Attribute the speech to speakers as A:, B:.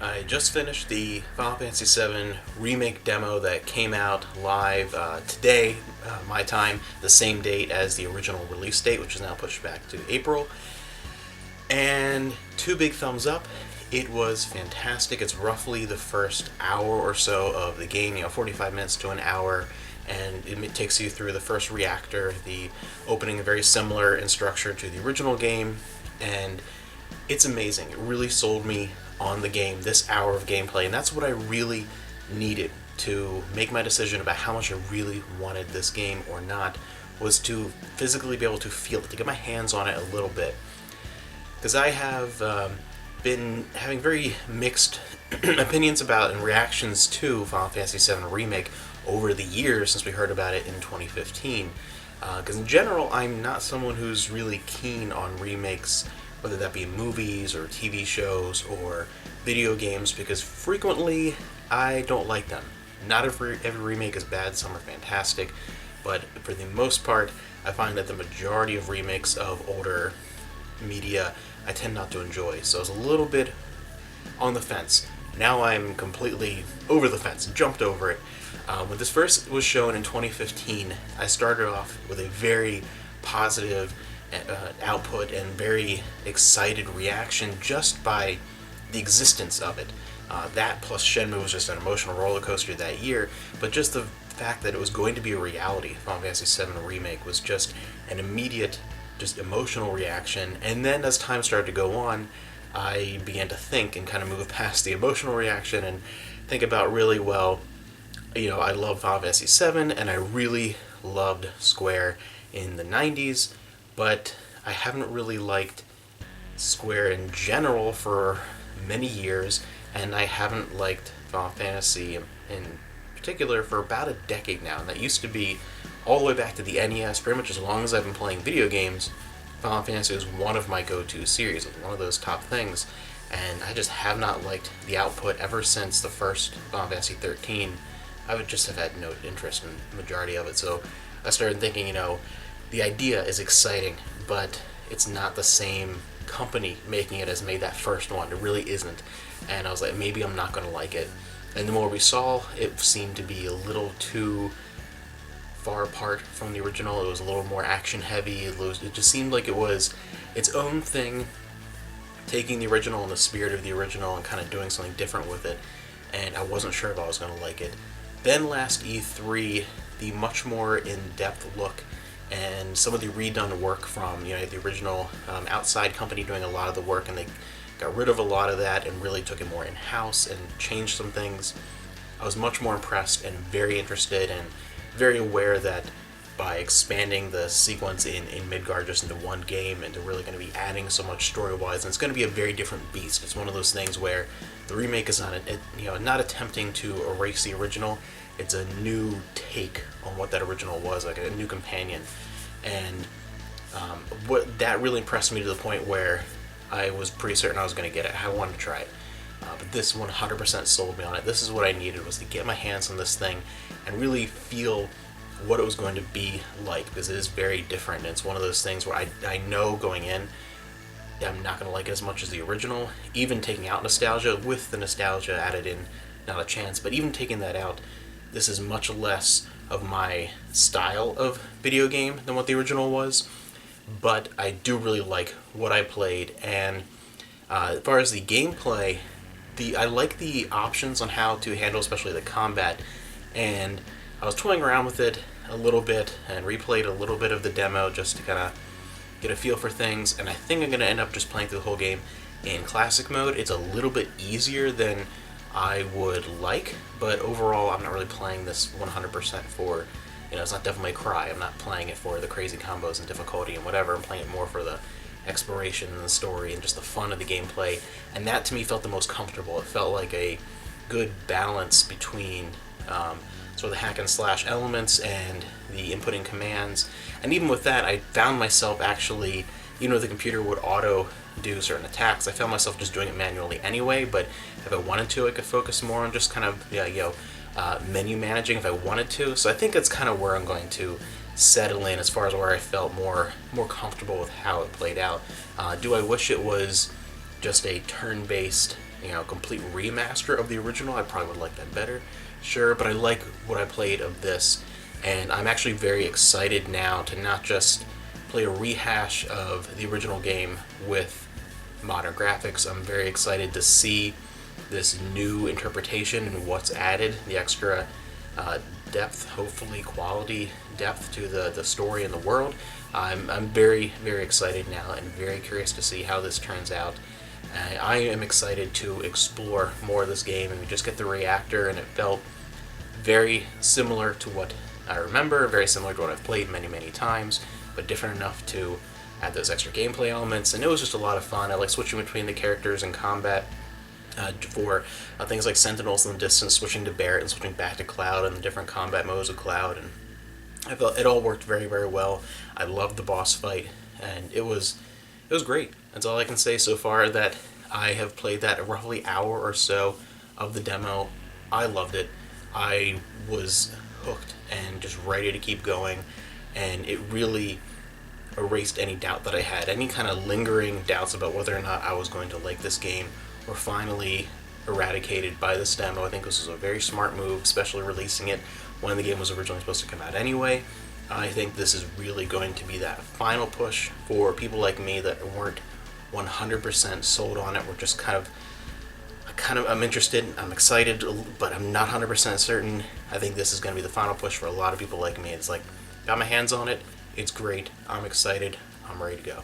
A: I just finished the Final Fantasy VII Remake demo that came out live today, my time, the same date as the original release date, which is now pushed back to April. And two big thumbs up. It was fantastic. It's roughly the first hour or so of the game, 45 minutes to an hour, and it takes you through the first reactor, the opening very similar in structure to the original game, and it's amazing. It really sold me on the game, this hour of gameplay, and that's what I really needed to make my decision about how much I really wanted this game or not, was to physically be able to feel it, to get my hands on it a little bit. Because I have been having very mixed opinions about and reactions to Final Fantasy VII Remake over the years since we heard about it in 2015. Because in general, I'm not someone who's really keen on remakes, whether that be movies or TV shows or video games, because frequently I don't like them. Not every remake is bad, some are fantastic, but for the most part, I find that the majority of remakes of older media I tend not to enjoy. So I was a little bit on the fence. Now I'm completely over the fence, jumped over it. When this first was shown in 2015, I started off with a very positive output and very excited reaction just by the existence of it. That plus Shenmue was just an emotional roller coaster that year, but just the fact that it was going to be a reality, Final Fantasy VII Remake, was just an immediate, just emotional reaction. And then as time started to go on, I began to think and kind of move past the emotional reaction and think about really, well, I love Final Fantasy VII, and I really loved Square in the 90s, but I haven't really liked Square in general for many years, and I haven't liked Final Fantasy in particular for about a decade now. And that used to be all the way back to the NES, pretty much as long as I've been playing video games. Final Fantasy is one of my go-to series. It's one of those top things, and I just have not liked the output ever since the first Final Fantasy 13. I would just have had no interest in the majority of it. So I started thinking, the idea is exciting, but it's not the same company making it as made that first one. It really isn't. And I was like, maybe I'm not going to like it. And the more we saw, it seemed to be a little too far apart from the original. It was a little more action heavy. It just seemed like it was its own thing, taking the original and the spirit of the original and kind of doing something different with it. And I wasn't sure if I was going to like it. Then last E3, the much more in-depth look and some of the redone work from the original outside company doing a lot of the work, and they got rid of a lot of that and really took it more in-house and changed some things. I was much more impressed and very interested and very aware that by expanding the sequence in Midgard just into one game, and they're really going to be adding so much story-wise, and it's going to be a very different beast. It's one of those things where the remake is not attempting to erase the original. It's a new take on what that original was, like a new companion. And what that really impressed me to the point where I was pretty certain I was going to get it. I wanted to try it. But this 100% sold me on it. This is what I needed, was to get my hands on this thing and really feel what it was going to be like, because it is very different. And it's one of those things where I know going in, I'm not going to like it as much as the original. Even taking out nostalgia, with the nostalgia added in, not a chance. But even taking that out, this is much less of my style of video game than what the original was. But I do really like what I played. And as far as the gameplay, I like the options on how to handle especially the combat. And I was toying around with it a little bit and replayed a little bit of the demo just to kind of get a feel for things. And I think I'm going to end up just playing through the whole game in classic mode. It's a little bit easier than I would like, but overall I'm not really playing this 100% for, it's not Devil May Cry. I'm not playing it for the crazy combos and difficulty and whatever. I'm playing it more for the exploration and the story and just the fun of the gameplay. And that to me felt the most comfortable. It felt like a good balance between sort of the hack and slash elements and the inputting commands. And even with that, I found myself actually, the computer would auto do certain attacks, I found myself just doing it manually anyway. But if I wanted to, I could focus more on just kind of menu managing if I wanted to. So I think that's kind of where I'm going to settle in as far as where I felt more comfortable with how it played out. Do I wish it was just a turn-based complete remaster of the original, I probably would like that better. Sure, but I like what I played of this, and I'm actually very excited now to not just play a rehash of the original game with modern graphics. I'm very excited to see this new interpretation and what's added, the extra depth, hopefully quality depth to the story and the world. I'm very, very excited now and very curious to see how this turns out. I am excited to explore more of this game, and we just get the reactor, and it felt very similar to what I remember, very similar to what I've played many, many times, but different enough to add those extra gameplay elements, and it was just a lot of fun. I like switching between the characters in combat. For things like Sentinels in the distance, switching to Barret and switching back to Cloud and the different combat modes of Cloud, and I felt it all worked very, very well. I loved the boss fight, and it was great. That's all I can say so far. That I have played that a roughly hour or so of the demo. I loved it. I was hooked and just ready to keep going, and it really erased any doubt that I had. Any kind of lingering doubts about whether or not I was going to like this game were finally eradicated by this demo. I think this was a very smart move, especially releasing it when the game was originally supposed to come out anyway. I think this is really going to be that final push for people like me that weren't 100% sold on it. We're just I'm interested, I'm excited, but I'm not 100% certain. I think this is going to be the final push for a lot of people like me. It's like, got my hands on it, it's great, I'm excited, I'm ready to go.